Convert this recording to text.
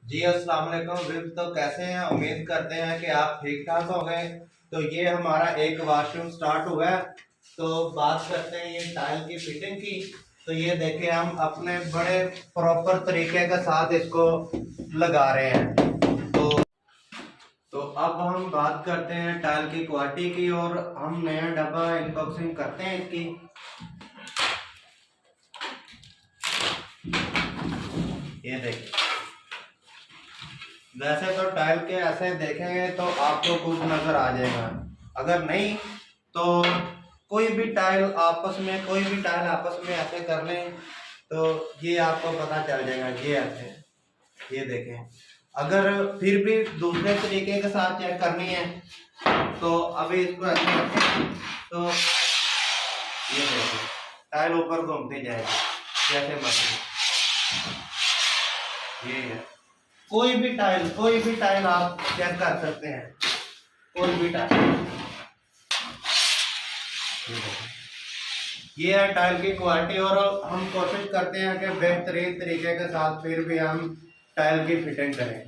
जी अस्सलाम वालेकुम विप। तो कैसे हैं? उम्मीद करते हैं कि आप ठीक ठाक हो गए। तो ये हमारा एक वॉशरूम स्टार्ट हुआ है। तो बात करते हैं ये टाइल की फिटिंग की। तो ये देखें, हम अपने बड़े प्रॉपर तरीके के साथ इसको लगा रहे हैं। तो अब हम बात करते हैं टाइल की क्वालिटी की, और हम नया डब्बा अनबॉक्सिंग करते हैं इसकी। ये देखिए, वैसे तो टाइल के ऐसे देखेंगे तो आपको कुछ नजर आ जाएगा, अगर नहीं तो कोई भी टाइल आपस में ऐसे कर लें तो ये आपको पता चल जाएगा। ये ऐसे, ये देखें। अगर फिर भी दूसरे तरीके के साथ चेक करनी है तो अभी इसको ऐसे रखें तो ये देखें, टाइल ऊपर घूमती जाएगी जैसे मर्जी। ये है, कोई भी टाइल आप चेक कर सकते हैं, कोई भी टाइल। ये है टाइल की क्वालिटी, और हम कोशिश करते हैं कि बेहतरीन तरीके के साथ फिर भी हम टाइल की फिटिंग करें।